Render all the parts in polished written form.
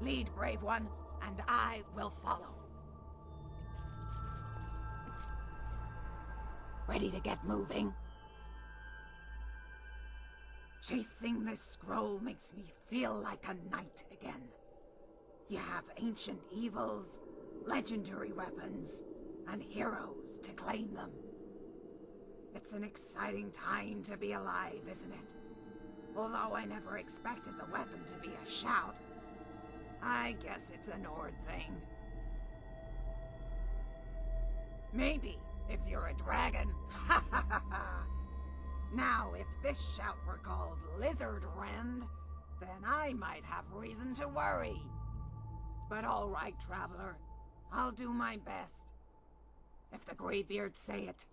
Lead, brave one, and I will follow. Ready to get moving? Chasing this scroll makes me feel like a knight again. You have ancient evils, legendary weapons, and heroes to claim them. It's an exciting time to be alive, isn't it? Although I never expected the weapon to be a shout. I guess it's a Nord thing. Maybe, if you're a dragon. Ha ha ha ha! Now, if this shout were called Lizard Rend, then I might have reason to worry. But all right, traveler. I'll do my best. If the Greybeards say it,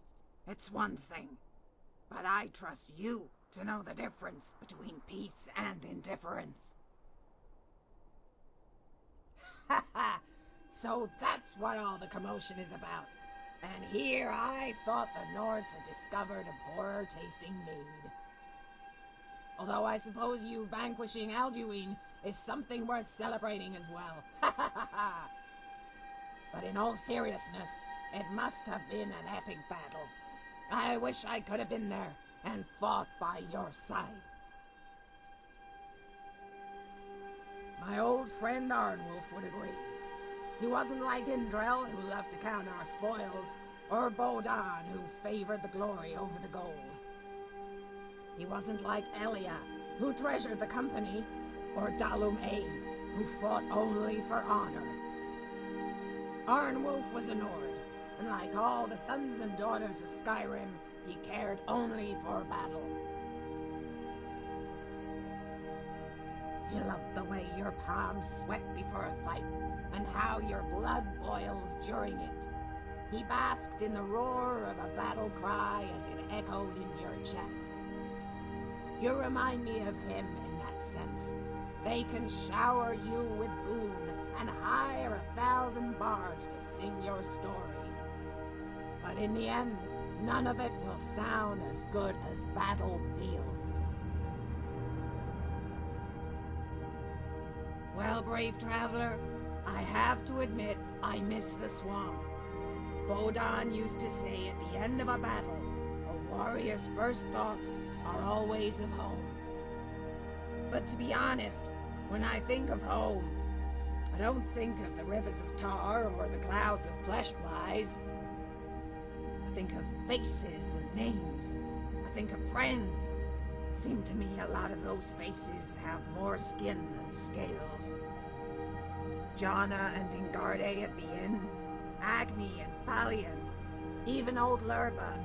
it's one thing. But I trust you to know the difference between peace and indifference. Ha ha! So that's what all the commotion is about. And here I thought the Nords had discovered a poorer tasting mead. Although I suppose you vanquishing Alduin is something worth celebrating as well. Ha ha ha ha! But in all seriousness, it must have been an epic battle. I wish I could have been there and fought by your side. My old friend Arnwulf would agree. He wasn't like Indrel, who loved to count our spoils, or Bodan, who favored the glory over the gold. He wasn't like Elia, who treasured the company, or Dalum A, who fought only for honor. Arnwulf was a Nord, and like all the sons and daughters of Skyrim, he cared only for battle. He loved the way your palms sweat before a fight, and how your blood boils during it. He basked in the roar of a battle cry as it echoed in your chest. You remind me of him in that sense. They can shower you with boon and hire 1,000 bards to sing your story. But in the end, none of it will sound as good as battle feels. Well, brave traveler, I have to admit I miss the swamp. Bodan used to say at the end of a battle, a warrior's first thoughts are always of home. But to be honest, when I think of home, I don't think of the rivers of tar or the clouds of flesh flies. I think of faces and names. I think of friends. Seem to me a lot of those faces have more skin than scales. Jana and Dingarde at the inn, Agni and Falion, even old Lurbug,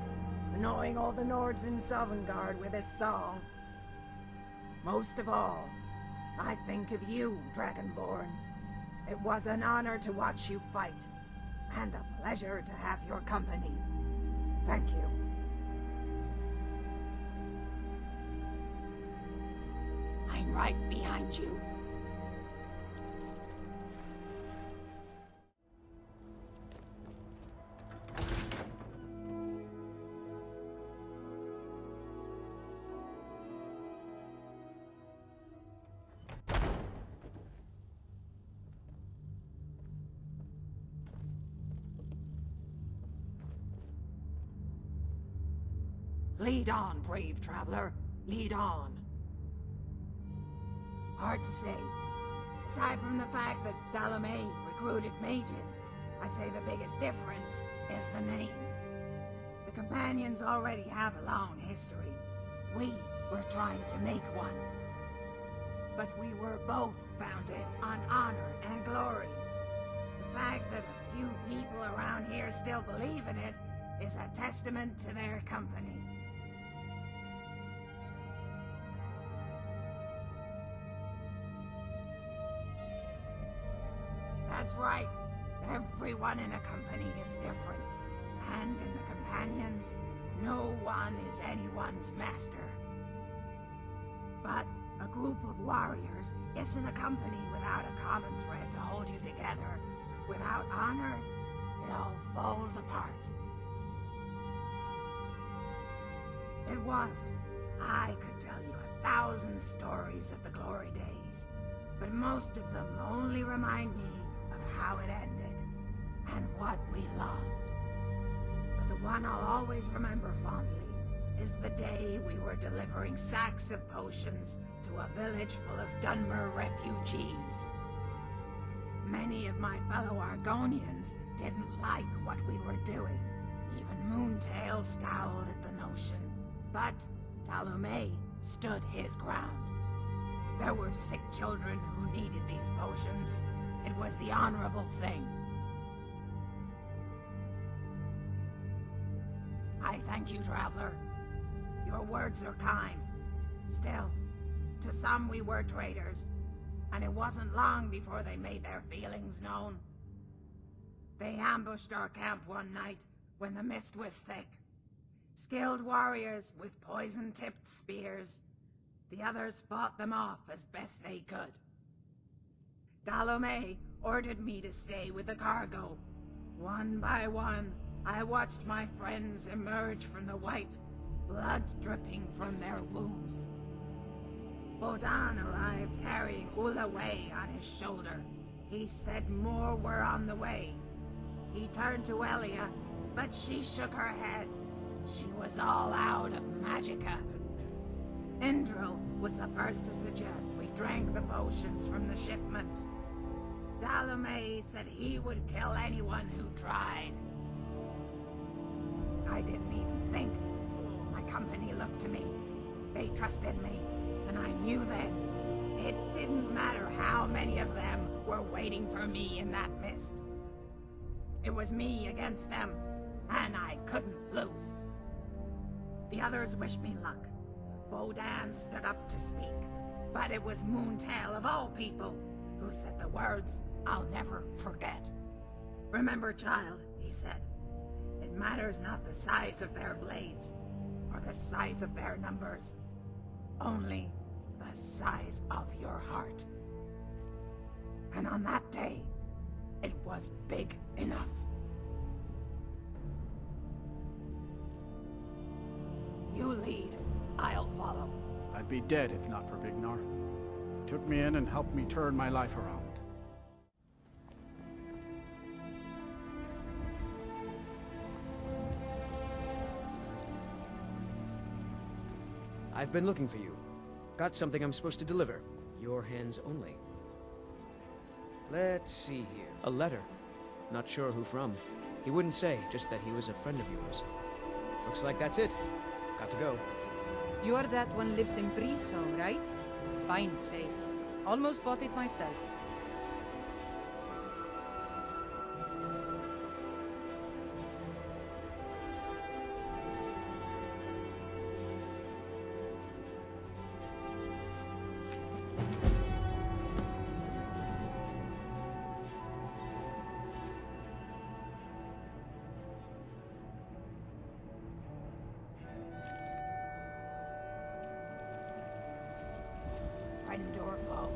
annoying all the Nords in Sovngarde with his song. Most of all, I think of you, Dragonborn. It was an honor to watch you fight, and a pleasure to have your company. Thank you. I'm right behind you. Lead on, brave traveler. Lead on. Hard to say. Aside from the fact that Dalame recruited mages, I'd say the biggest difference is the name. The companions already have a long history. We were trying to make one. But we were both founded on honor and glory. The fact that a few people around here still believe in it is a testament to their company. That's right. Everyone in a company is different. And in the companions, no one is anyone's master. But a group of warriors isn't a company without a common thread to hold you together. Without honor, it all falls apart. I could tell you 1,000 stories of the glory days. but most of them only remind me of how it ended and what we lost. But the one I'll always remember fondly is the day we were delivering sacks of potions to a village full of Dunmer refugees. Many of my fellow Argonians didn't like what we were doing. Even Moontail scowled at the notion. But Talumay stood his ground. There were sick children who needed these potions. It was the honorable thing. I thank you, traveler. Your words are kind. Still, to some we were traitors, and it wasn't long before they made their feelings known. They ambushed our camp one night when the mist was thick. Skilled warriors with poison-tipped spears. The others fought them off as best they could. Dalomay ordered me to stay with the cargo. One by one, I watched my friends emerge from the white, blood dripping from their wounds. Bodan arrived carrying Ulaway on his shoulder. He said more were on the way. He turned to Elia, but she shook her head. She was all out of magicka. Indril was the first to suggest we drank the potions from the shipment. Dalomay said he would kill anyone who tried. I didn't even think. My company looked to me. They trusted me, and I knew then it didn't matter how many of them were waiting for me in that mist. It was me against them, and I couldn't lose. The others wished me luck. Bodan stood up to speak, but it was Moontail of all people who said the words I'll never forget. Remember, child, he said, it matters not the size of their blades, or the size of their numbers, only the size of your heart. And on that day, it was big enough. You lead, I'll follow. I'd be dead if not for Vignar. He took me in and helped me turn my life around. I've been looking for you. Got something I'm supposed to deliver. Your hands only. Let's see here. A letter. Not sure who from. He wouldn't say, just that he was a friend of yours. Looks like that's it. Got to go. You're that one lives in Briso, right? Fine place. Almost bought it myself. Friend or foe,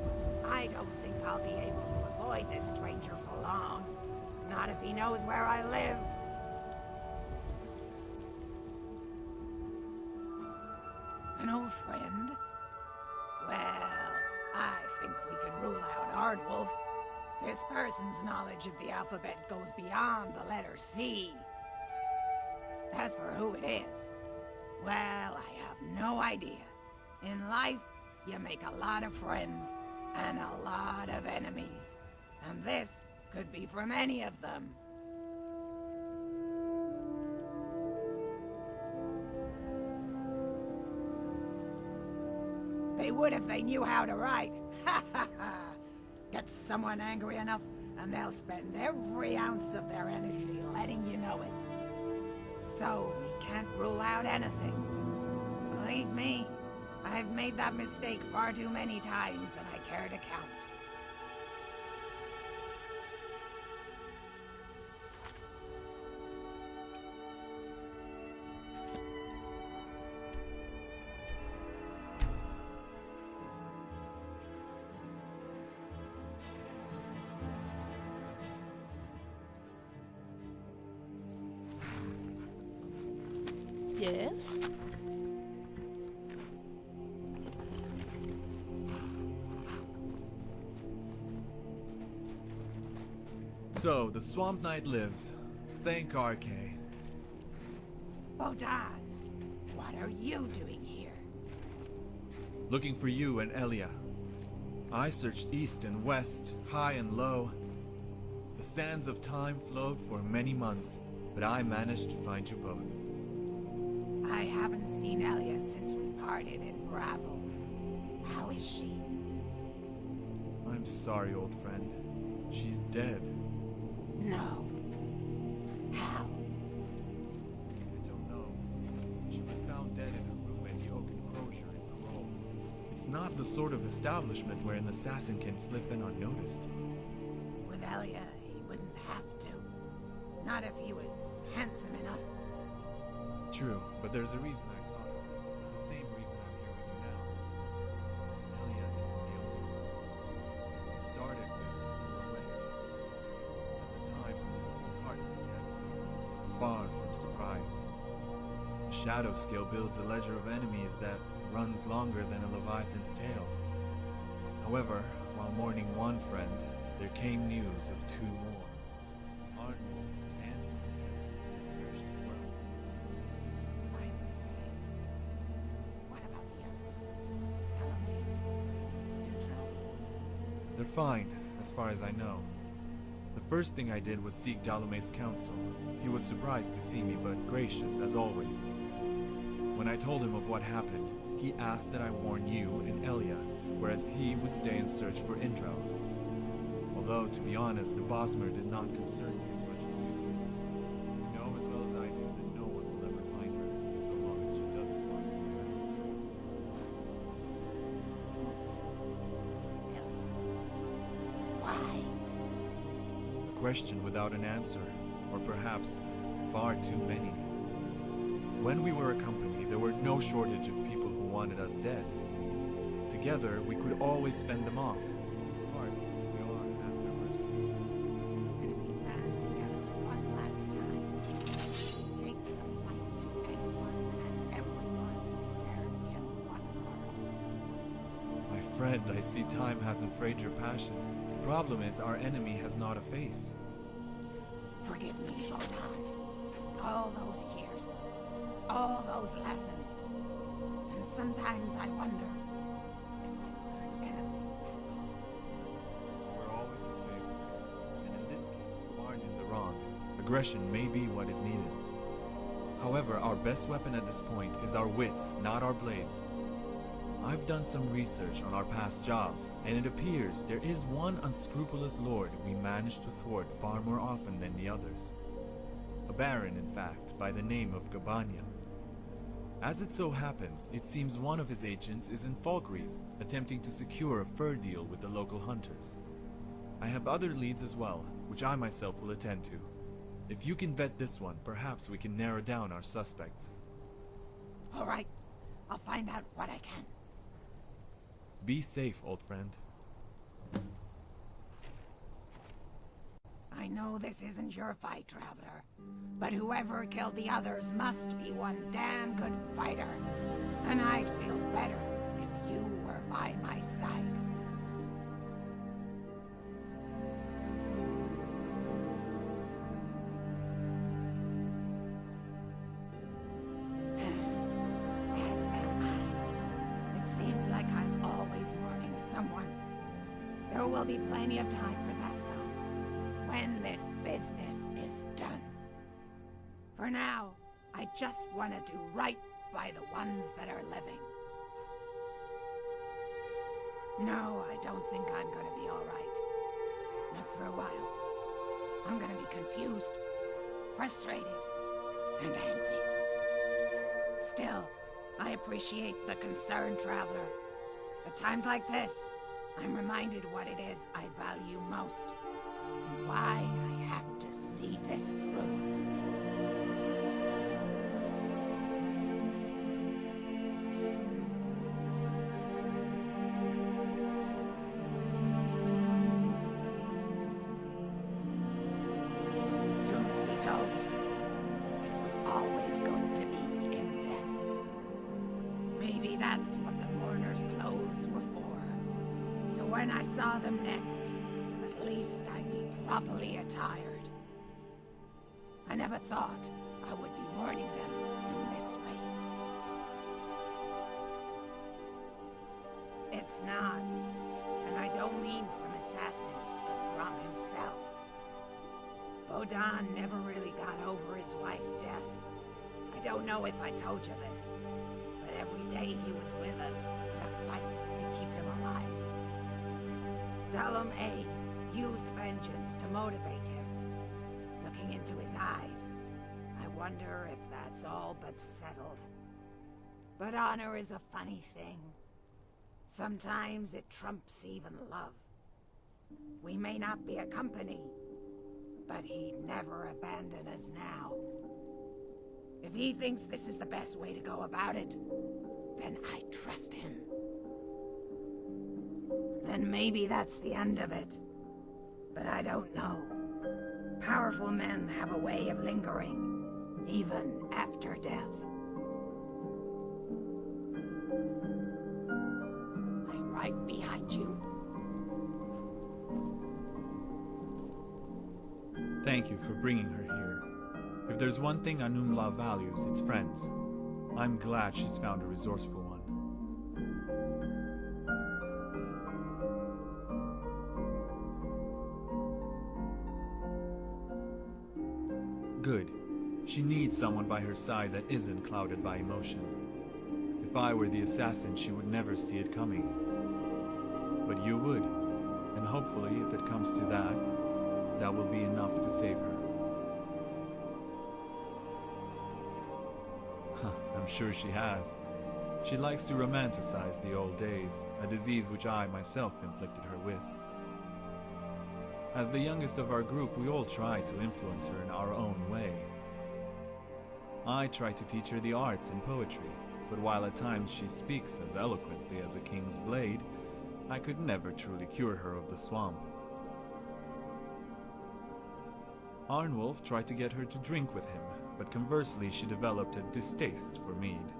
I don't think I'll be able to avoid this stranger for long. Not if he knows where I live. An old friend? Well, I think we can rule out Ardwolf. This person's knowledge of the alphabet goes beyond the letter C. As for who it is, well, I have no idea. In life, you make a lot of friends and a lot of enemies. And this could be from any of them. They would if they knew how to write. Ha ha ha! Get someone angry enough, and they'll spend every ounce of their energy letting you know it. So, we can't rule out anything. Believe me, I've made that mistake far too many times than I care to count. Yes? So, the Swamp Knight lives. Thank RK. Bodan, what are you doing here? Looking for you and Elia. I searched east and west, high and low. The sands of time flowed for many months, but I managed to find you both. I haven't seen Elia since we parted in Gravel. How is she? I'm sorry, old friend. She's dead. No. How? I don't know. She was found dead in a room at the Oak Enclosure in Parole. It's not the sort of establishment where an assassin can slip in unnoticed. With Elia, he wouldn't have to. Not if he was handsome enough. True, but there's a reason I saw her. The same reason I'm here with you now. Elia isn't the only one. It started with Lorraine. At the time, I was disheartened yet was far from surprised. The Shadow Scale builds a ledger of enemies that runs longer than a Leviathan's tail. However, while mourning one friend, there came news of two more. Arnwolf and Lieutenant perished as well. Finally, yes. What about the others? Talamane? Intro? They're fine, as far as I know. The first thing I did was seek Dalome's counsel. He was surprised to see me, but gracious, as always. When I told him of what happened, he asked that I warn you and Elia, whereas he would stay in search for Intro. Although, to be honest, the Bosmer did not concern me as much as you do. You know as well as I do that no one will ever find her, so long as she doesn't want to be found. Why? A question without an answer, or perhaps far too many. When we were a company, there were no shortage of people who wanted us dead. Together, we could always fend them off. Apart, we are at their mercy. And we band together one last time. Take the fight to anyone and everyone who dares kill one of our own. My friend, I see time hasn't frayed your passion. Problem is, our enemy has not a face. Forgive me, Bodan. All those years. All those lessons. And sometimes I wonder if I've learned anything at all. We're always his favorite. And in this case, you aren't in the wrong. Aggression may be what is needed. However, our best weapon at this point is our wits, not our blades. I've done some research on our past jobs, and it appears there is one unscrupulous lord we managed to thwart far more often than the others. A baron, in fact, by the name of Gabania. As it so happens, it seems one of his agents is in Falkreath, attempting to secure a fur deal with the local hunters. I have other leads as well, which I myself will attend to. If you can vet this one, perhaps we can narrow down our suspects. All right. I'll find out what I can. Be safe, old friend. I know this isn't your fight, Traveler, but whoever killed the others must be one damn good fighter. And I'd feel better if you were by my side. As am I. It seems like I'm always mourning someone. There will be plenty of time for that, though, when this business is done. For now, I just want to do right by the ones that are living. No, I don't think I'm gonna be all right. Not for a while. I'm gonna be confused, frustrated, and angry. Still, I appreciate the concern, Traveler. At times like this, I'm reminded what it is I value most, and why I have to see this through. Truth be told, it was always going to be in death. Maybe that's what the mourner's clothes were for. So when I saw them next, at At least I'd be properly attired. I never thought I would be mourning them in this way. It's not, and I don't mean from assassins, but from himself. Bodan never really got over his wife's death. I don't know if I told you this, but every day he was with us was a fight to keep him alive. Dalum A used vengeance to motivate him. Looking into his eyes, I wonder if that's all but settled. But honor is a funny thing. Sometimes it trumps even love. We may not be a company, but he'd never abandon us now. If he thinks this is the best way to go about it, then I trust him. Then maybe that's the end of it. But I don't know. Powerful men have a way of lingering, even after death. I'm right behind you. Thank you for bringing her here. If there's one thing Anumla values, it's friends. I'm glad she's found a resourceful one. Good. She needs someone by her side that isn't clouded by emotion. If I were the assassin, she would never see it coming. But you would. And hopefully, if it comes to that, that will be enough to save her. I'm sure she has. She likes to romanticize the old days, a disease which I myself inflicted her with. As the youngest of our group, we all try to influence her in our own way. I try to teach her the arts and poetry, but while at times she speaks as eloquently as a king's blade, I could never truly cure her of the swamp. Arnwolf tried to get her to drink with him, but conversely she developed a distaste for mead.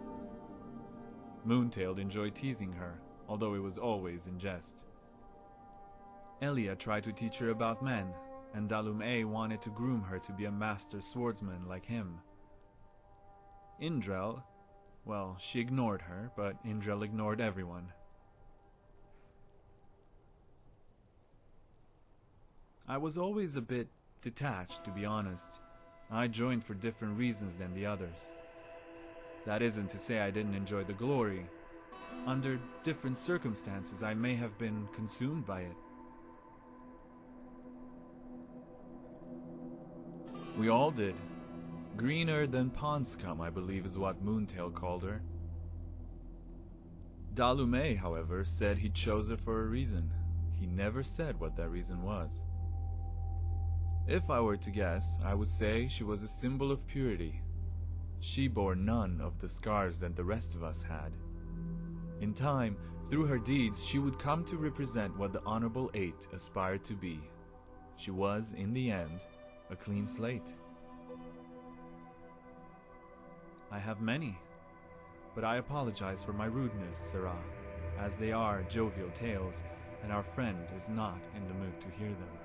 Moontailed enjoyed teasing her, although it was always in jest. Elia tried to teach her about men, and Dalum A wanted to groom her to be a master swordsman like him. Indrel, well, she ignored her, but Indrel ignored everyone. I was always a bit detached, to be honest. I joined for different reasons than the others. That isn't to say I didn't enjoy the glory. Under different circumstances, I may have been consumed by it. We all did. Greener than pond scum, I believe is what Moontail called her. Dalume, however, said he chose her for a reason. He never said what that reason was. If I were to guess, I would say she was a symbol of purity. She bore none of the scars that the rest of us had. In time, through her deeds, she would come to represent what the Honorable Eight aspired to be. She was, in the end, a clean slate. I have many, but I apologize for my rudeness, Sarah, as they are jovial tales, and our friend is not in the mood to hear them.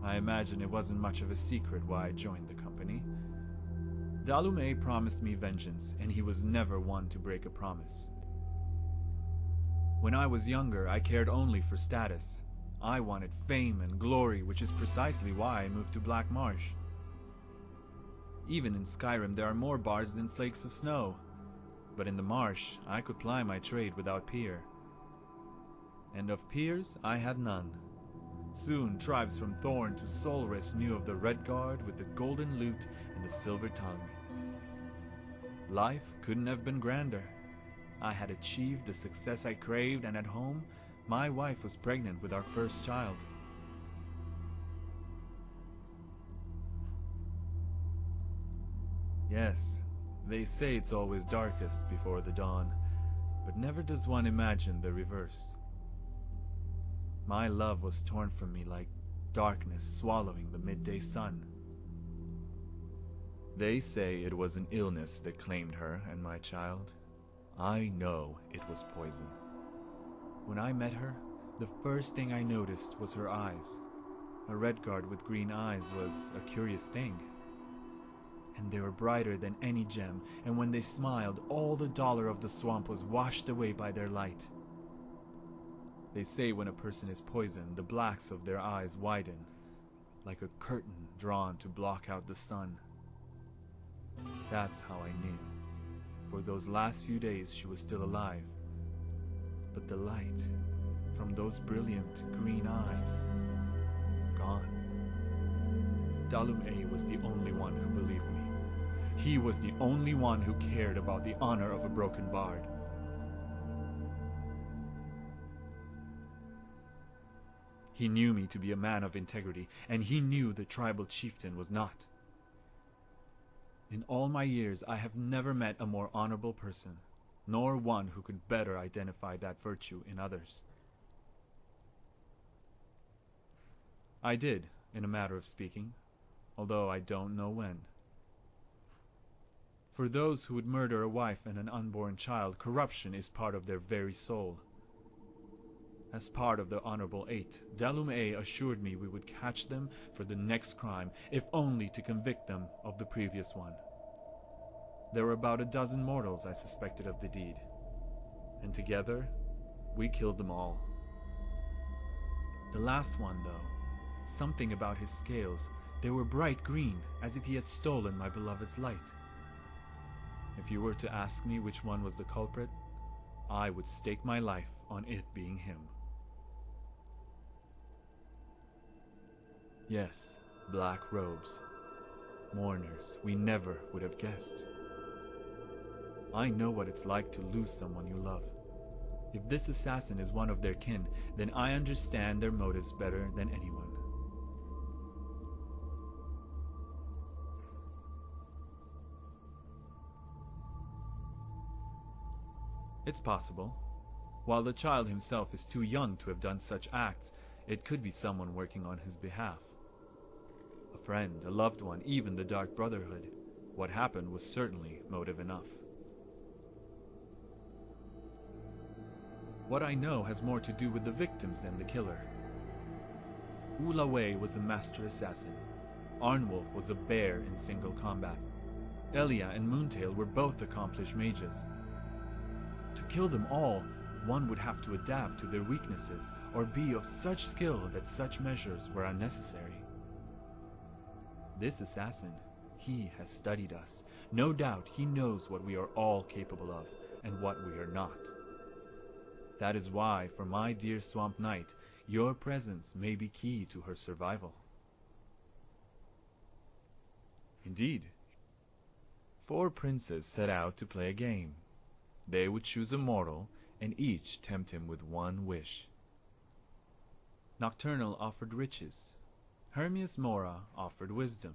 I imagine it wasn't much of a secret why I joined the company. Dalume promised me vengeance, and he was never one to break a promise. When I was younger, I cared only for status. I wanted fame and glory, which is precisely why I moved to Black Marsh. Even in Skyrim, there are more bars than flakes of snow. But in the marsh, I could ply my trade without peer. And of peers, I had none. Soon, tribes from Thorn to Solris knew of the Red Guard with the golden lute and the silver tongue. Life couldn't have been grander. I had achieved the success I craved, and at home, my wife was pregnant with our first child. Yes, they say it's always darkest before the dawn, but never does one imagine the reverse. My love was torn from me like darkness swallowing the midday sun. They say it was an illness that claimed her and my child. I know it was poison. When I met her, the first thing I noticed was her eyes. A Redguard with green eyes was a curious thing. And they were brighter than any gem, and when they smiled, all the dollar of the swamp was washed away by their light. They say when a person is poisoned, the blacks of their eyes widen, like a curtain drawn to block out the sun. That's how I knew. For those last few days she was still alive. But the light from those brilliant green eyes, gone. Dalum A was the only one who believed me. He was the only one who cared about the honor of a broken bard. He knew me to be a man of integrity, and he knew the tribal chieftain was not. In all my years, I have never met a more honorable person, nor one who could better identify that virtue in others. I did, in a matter of speaking, although I don't know when. For those who would murder a wife and an unborn child, corruption is part of their very soul. As part of the Honorable Eight, Dalum A assured me we would catch them for the next crime, if only to convict them of the previous one. There were about a dozen mortals I suspected of the deed, and together, we killed them all. The last one, though, something about his scales, they were bright green, as if he had stolen my beloved's light. If you were to ask me which one was the culprit, I would stake my life on it being him. Yes, black robes. Mourners we never would have guessed. I know what it's like to lose someone you love. If this assassin is one of their kin, then I understand their motives better than anyone. It's possible. While the child himself is too young to have done such acts, it could be someone working on his behalf. A friend, a loved one, even the Dark Brotherhood. What happened was certainly motive enough. What I know has more to do with the victims than the killer. Ula Wei was a master assassin. Arnwolf was a bear in single combat. Elia and Moontail were both accomplished mages. To kill them all, one would have to adapt to their weaknesses or be of such skill that such measures were unnecessary. This assassin, he has studied us. No doubt he knows what we are all capable of and what we are not. That is why, for my dear Swamp Knight, your presence may be key to her survival. Indeed. 4 princes set out to play a game. They would choose a mortal, and each tempt him with one wish. Nocturnal offered riches. Hermias Mora offered wisdom.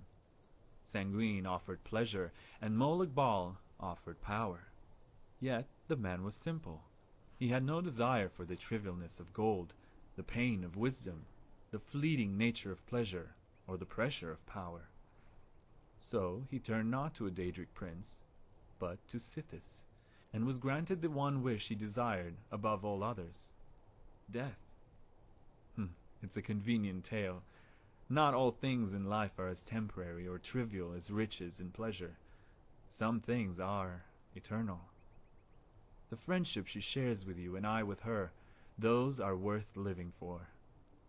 Sanguine offered pleasure, and Molag Bal offered power. Yet the man was simple. He had no desire for the trivialness of gold, the pain of wisdom, the fleeting nature of pleasure, or the pressure of power. So he turned not to a Daedric prince, but to Sithis, and was granted the one wish he desired above all others: death. It's a convenient tale. Not all things in life are as temporary or trivial as riches and pleasure. Some things are eternal. The friendship she shares with you and I with her, those are worth living for.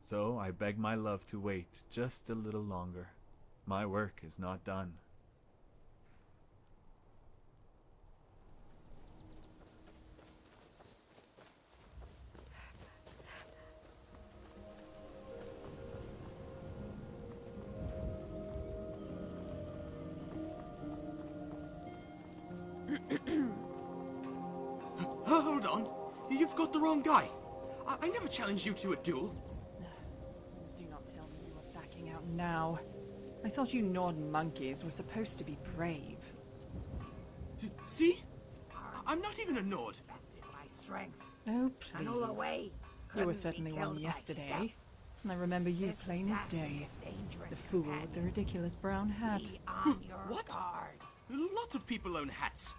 So I beg my love to wait just a little longer. My work is not done. Hold on. You've got the wrong guy. I never challenged you to a duel. Do not tell me you are backing out now. I thought you Nord monkeys were supposed to be brave. See? I'm not even a Nord. Bested my strength. Oh, And all please. away. You were certainly one yesterday. I remember you This plain as assassin day. is dangerous, The fool with the companion. ridiculous brown hat. Be on your What? guard. A lot of people own hats.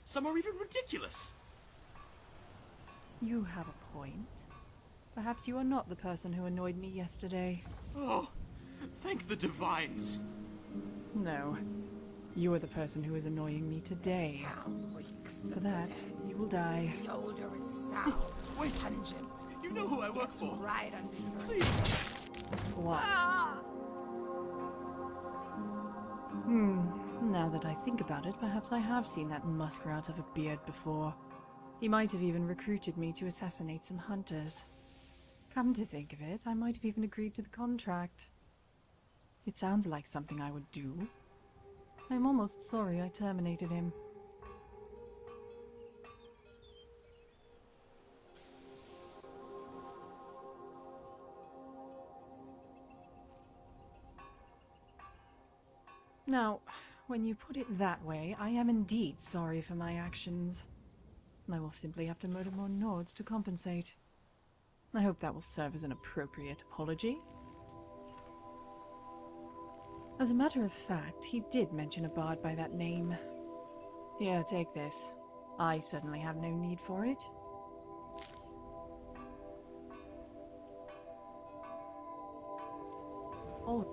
Some are even ridiculous. You have a point. Perhaps you are not the person who annoyed me yesterday. Oh, thank the divines. No. You are the person who is annoying me This today. town reeks For of that, the dead. you will die. The odor is sour, Wait. pungent. You know who I work It's for. right under your Please. nose. What? Now that I think about it, perhaps I have seen that muskrat of a beard before. He might have even recruited me to assassinate some hunters. Come to think of it, I might have even agreed to the contract. It sounds like something I would do. I'm almost sorry I terminated him. Now, when you put it that way, I am indeed sorry for my actions. I will simply have to murder more Nords to compensate. I hope that will serve as an appropriate apology. As a matter of fact, he did mention a bard by that name. Here, take this. I certainly have no need for it. Oh.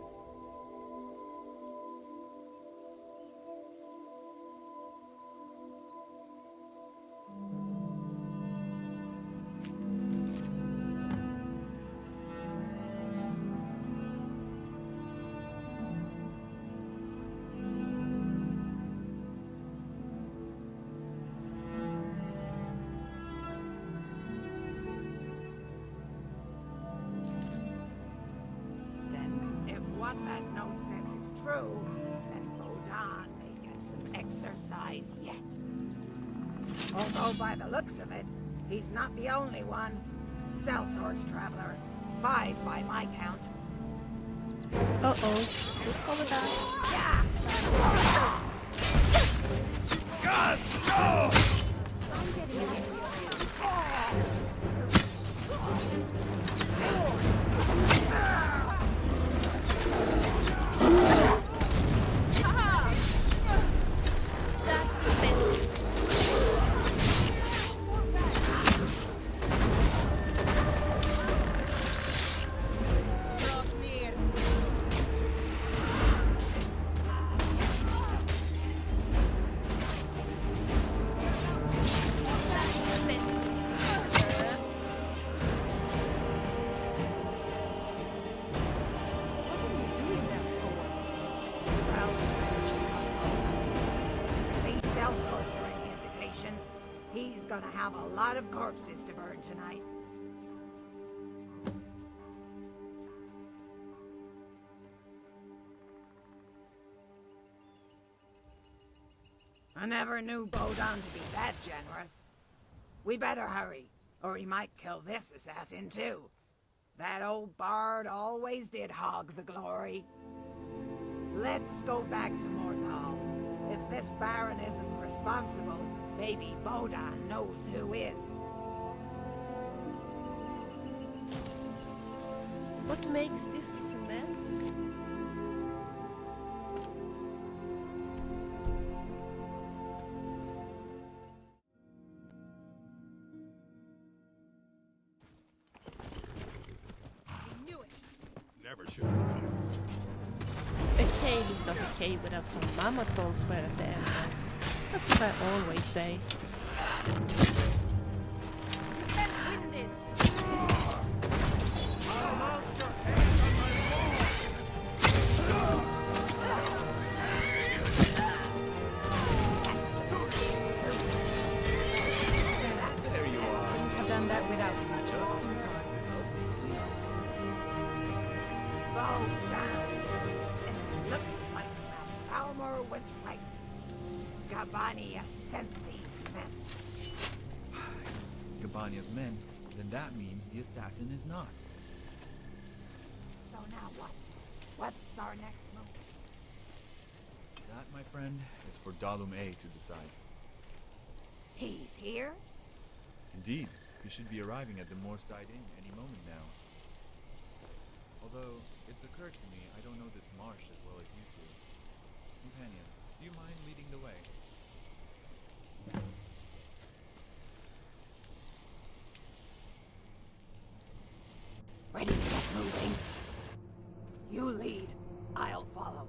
If what that note says is true, then Bodan may get some exercise yet. Although by the looks of it, he's not the only one. Sellswords Traveler. 5 by my count. Uh-oh. Look over that. Yeah! What are you doing that for? Well, we better check on Bodan. If these sellswords were any indication, he's gonna have a lot of corpses to burn tonight. I never knew Bodan to be that generous. We better hurry, or he might kill this assassin too. That old bard always did hog the glory. Let's go back to Morthal. If this Baron isn't responsible, maybe Bodan knows who is. What makes this smell? Never should have come. A cave is not a cave without some mammoths where at the entrance. That's what I always say. You can't win this! There you are. Couldn't have done that without you. Bodan. It looks like Balmer was right. Gabania sent these men. Gabania's men, then that means the assassin is not. So now what? What's our next move? That, my friend, is for Dalum A to decide. He's here? Indeed, he should be arriving at the Moorside Inn any moment now. Although, it's occurred to me I don't know this marsh as well as you two. Companion, do you mind leading the way? Ready to get moving? You lead. I'll follow.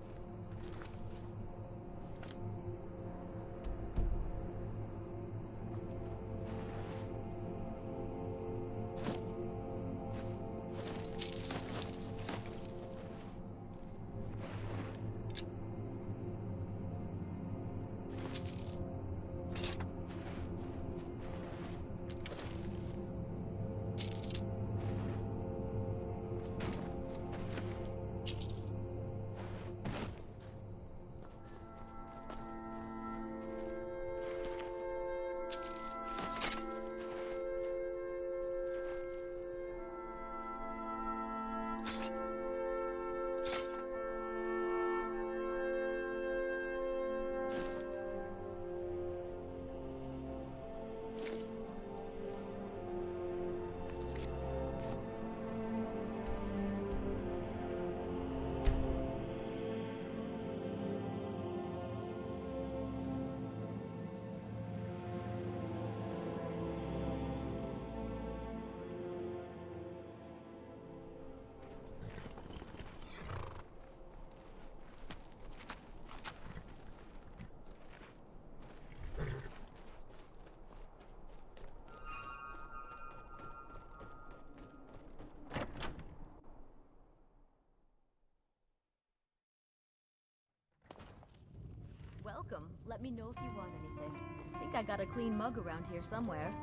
Welcome. Let me know if you want anything. I think I got a clean mug around here somewhere.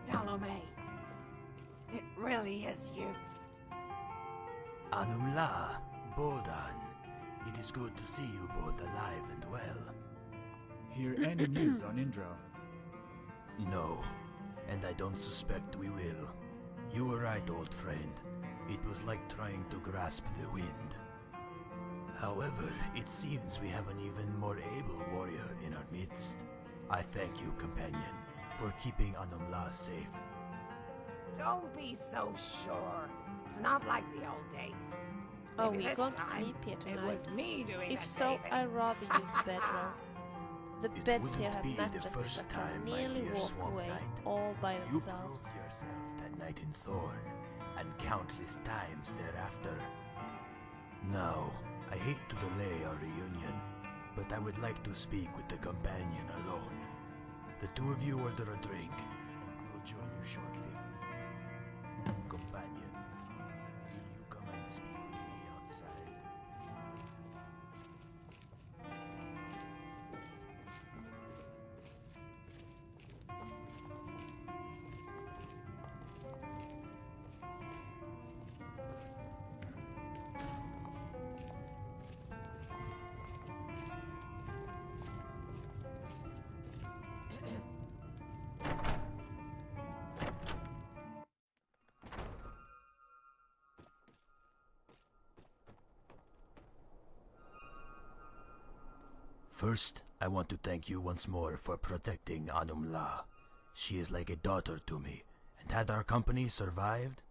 Salome, it really is you. Anumla, Bodan, it is good to see you both alive and well. Hear any news on Indra? No, and I don't suspect we will. You were right, old friend. It was like trying to grasp the wind. However, it seems we have an even more able warrior in our midst. I thank you, companion, for keeping Anumla safe. Don't be so sure. It's not like the old days. Oh, Maybe we're this going to time, sleep here it tonight. was me doing If the so, saving. I'd rather use bedroom. The It beds here wouldn't have be the mattresses first that can time, my nearly dear walk Swamp away Knight. all by You themselves. proved yourself that night in Thorn, and countless times thereafter. Now, I hate to delay our reunion, but I would like to speak with the companion alone. The two of you order a drink, and we will join you shortly. Companion, will you come and speak with me outside? First, I want to thank you once more for protecting Anumla. She is like a daughter to me, and had our company survived,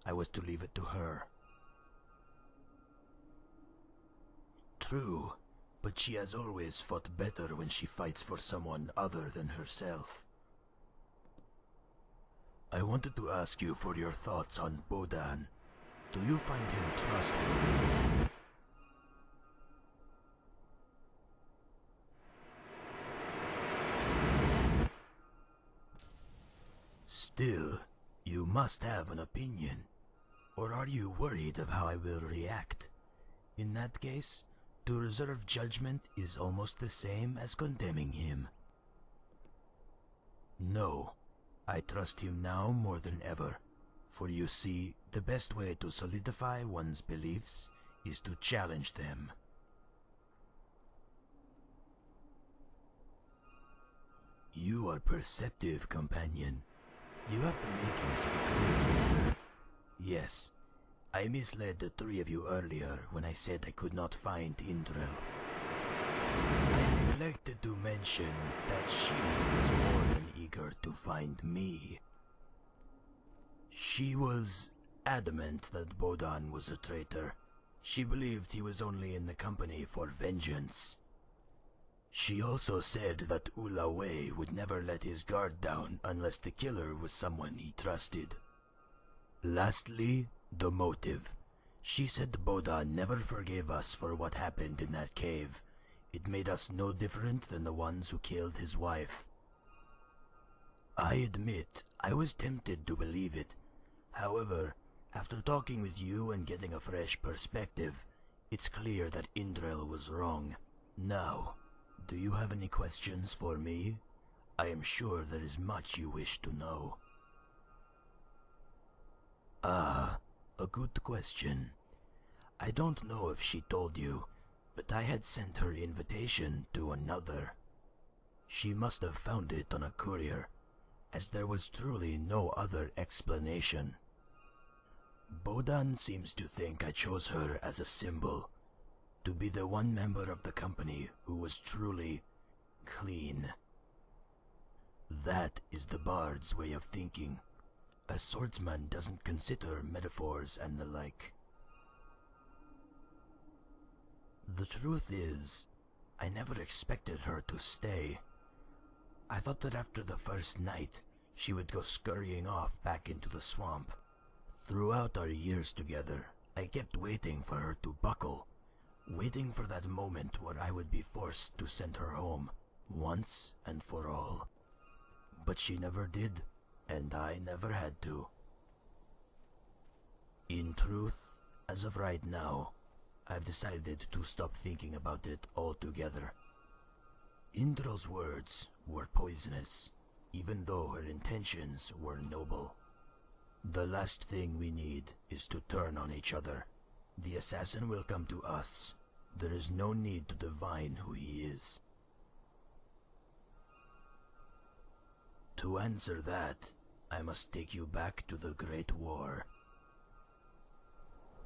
I was to leave it to her. True, but she has always fought better when she fights for someone other than herself. I wanted to ask you for your thoughts on Bodan. Do you find him trustworthy? Still, you must have an opinion. Or are you worried of how I will react? In that case, to reserve judgment is almost the same as condemning him. No, I trust him now more than ever. For you see, the best way to solidify one's beliefs is to challenge them. You are perceptive, companion. You have the makings of a great leader. Yes, I misled the three of you earlier when I said I could not find Indrel. I neglected to mention that she was more than eager to find me. She was adamant that Bodan was a traitor. She believed he was only in the company for vengeance. She also said that Ula Wei would never let his guard down unless the killer was someone he trusted. Lastly, the motive. She said Bodan never forgave us for what happened in that cave. It made us no different than the ones who killed his wife. I admit, I was tempted to believe it. However, after talking with you and getting a fresh perspective, it's clear that Indrel was wrong. Now, do you have any questions for me? I am sure there is much you wish to know. Ah, a good question. I don't know if she told you, but I had sent her invitation to another. She must have found it on a courier, as there was truly no other explanation. Bodan seems to think I chose her as a symbol, to be the one member of the company who was truly clean. That is the bard's way of thinking. A swordsman doesn't consider metaphors and the like. The truth is, I never expected her to stay. I thought that after the first night, she would go scurrying off back into the swamp. Throughout our years together, I kept waiting for her to buckle, waiting for that moment where I would be forced to send her home, once and for all. But she never did, and I never had to. In truth, as of right now, I've decided to stop thinking about it altogether. Indrel's words were poisonous, even though her intentions were noble. The last thing we need is to turn on each other. The assassin will come to us. There is no need to divine who he is. To answer that, I must take you back to the Great War.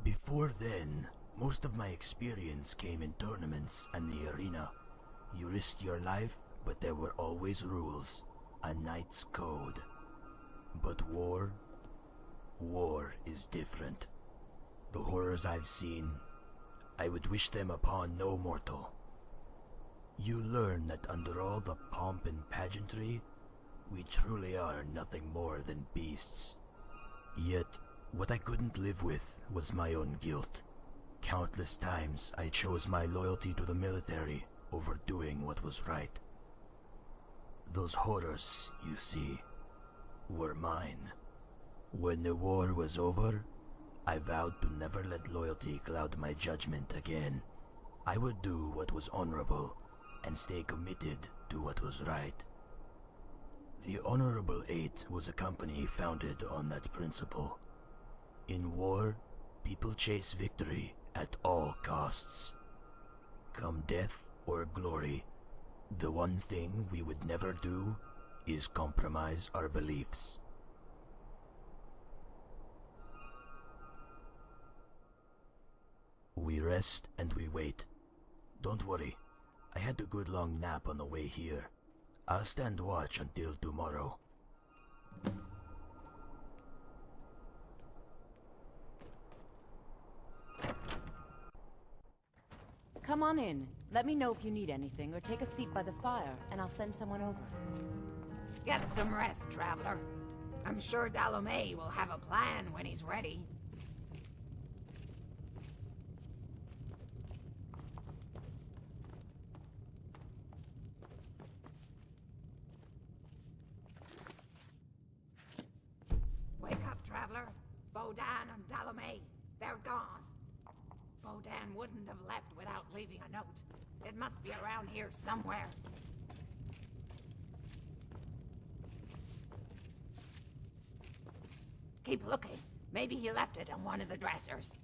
Before then, most of my experience came in tournaments and the arena. You risked your life, but there were always rules, a knight's code. But war is different. The horrors I've seen, I would wish them upon no mortal. You learn that under all the pomp and pageantry, we truly are nothing more than beasts. Yet, what I couldn't live with was my own guilt. Countless times I chose my loyalty to the military over doing what was right. Those horrors, you see, were mine. When the war was over, I vowed to never let loyalty cloud my judgment again. I would do what was honorable and stay committed to what was right. The Honorable Eight was a company founded on that principle. In war, people chase victory at all costs. Come death or glory, the one thing we would never do is compromise our beliefs. We rest and we wait. Don't worry, I had a good long nap on the way here. I'll stand watch until tomorrow. Come on in. Let me know if you need anything, or take a seat by the fire, and I'll send someone over. Get some rest, traveler. I'm sure Dalomay will have a plan when he's ready. Wake up, traveler. Bodan and Dalomay, they're gone. Bodan wouldn't have left without leaving a note. It must be around here somewhere. Keep looking. Maybe he left it on one of the dressers.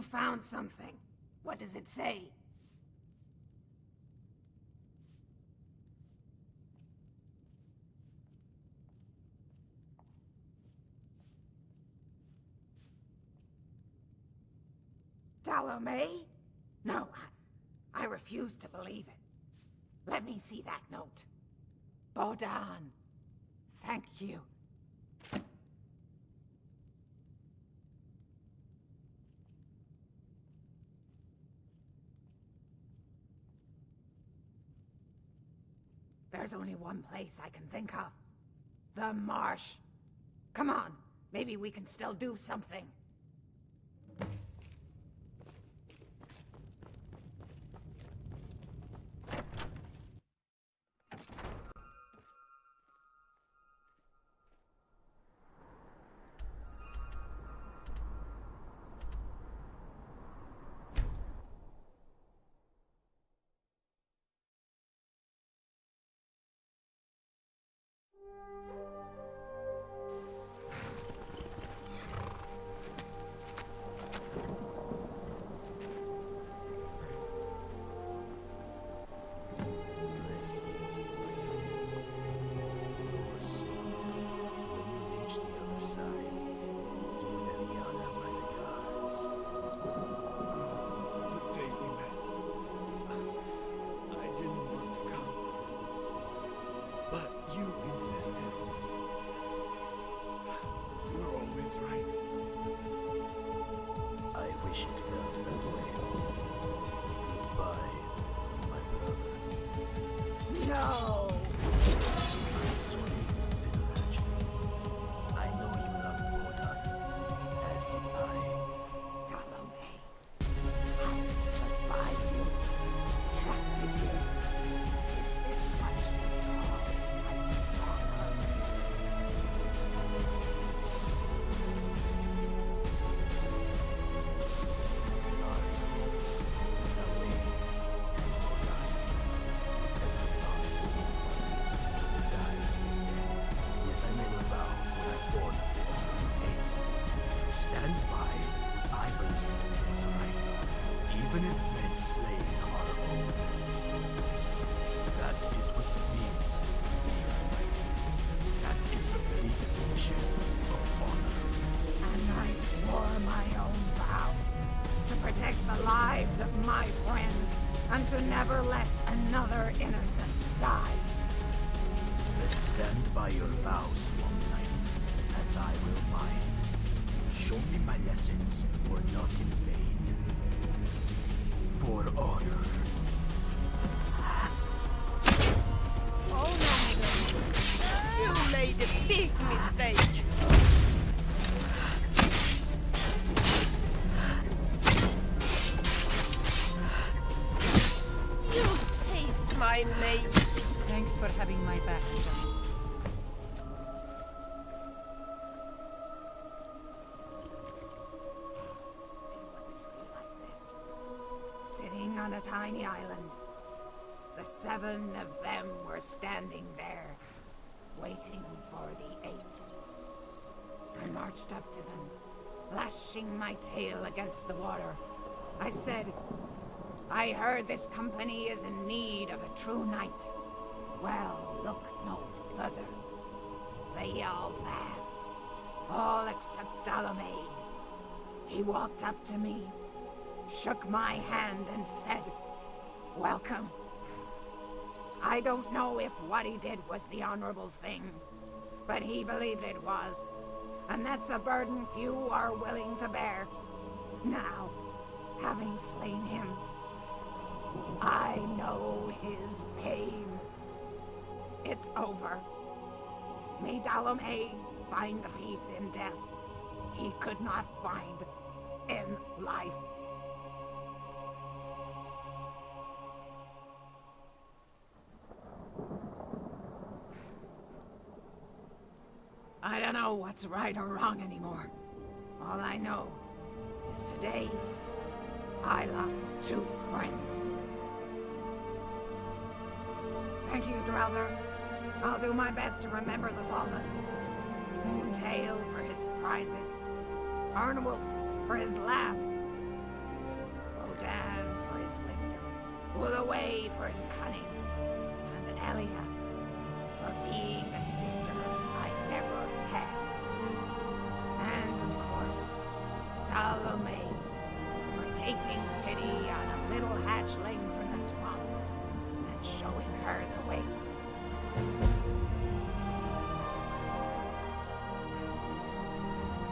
You found something. What does it say? Dalome? No, I refuse to believe it. Let me see that note. Bodan, thank you. There's only one place I can think of. The marsh. Come on, maybe we can still do something. No! I'm sorry, little Angie. I know you loved Bodan, as did I. Dalome, I stood by you, trusted you. Is this what you call Knight's honor? Stand by what I believe is right, even if it meant slaying our own. That is what it means to be a knight. That is the very definition of honor. And I swore my own vow to protect the lives of my friends and to never let another innocent die. Then stand by your vows, Swamp Knight, as I will mine. Show me my lessons were not in vain. For honor. Oh no, you made a big mistake. You taste my mace. Thanks for having my back, John. Sitting on a tiny island. The 7 of them were standing there, waiting for the 8th. I marched up to them, lashing my tail against the water. I said, I heard this company is in need of a true knight. Well, look no further. They all laughed, all except Dalome. He walked up to me, shook my hand and said, welcome. I don't know if what he did was the honorable thing, but he believed it was, and that's a burden few are willing to bear. Now, having slain him, I know his pain. It's over. May Dalome find the peace in death he could not find in life. I don't know what's right or wrong anymore. All I know is today, I lost 2 friends. Thank you, Drelder. I'll do my best to remember the fallen. Moontail for his surprises. Arnwolf for his laugh. Put away for his cunning, and then Elia for being the sister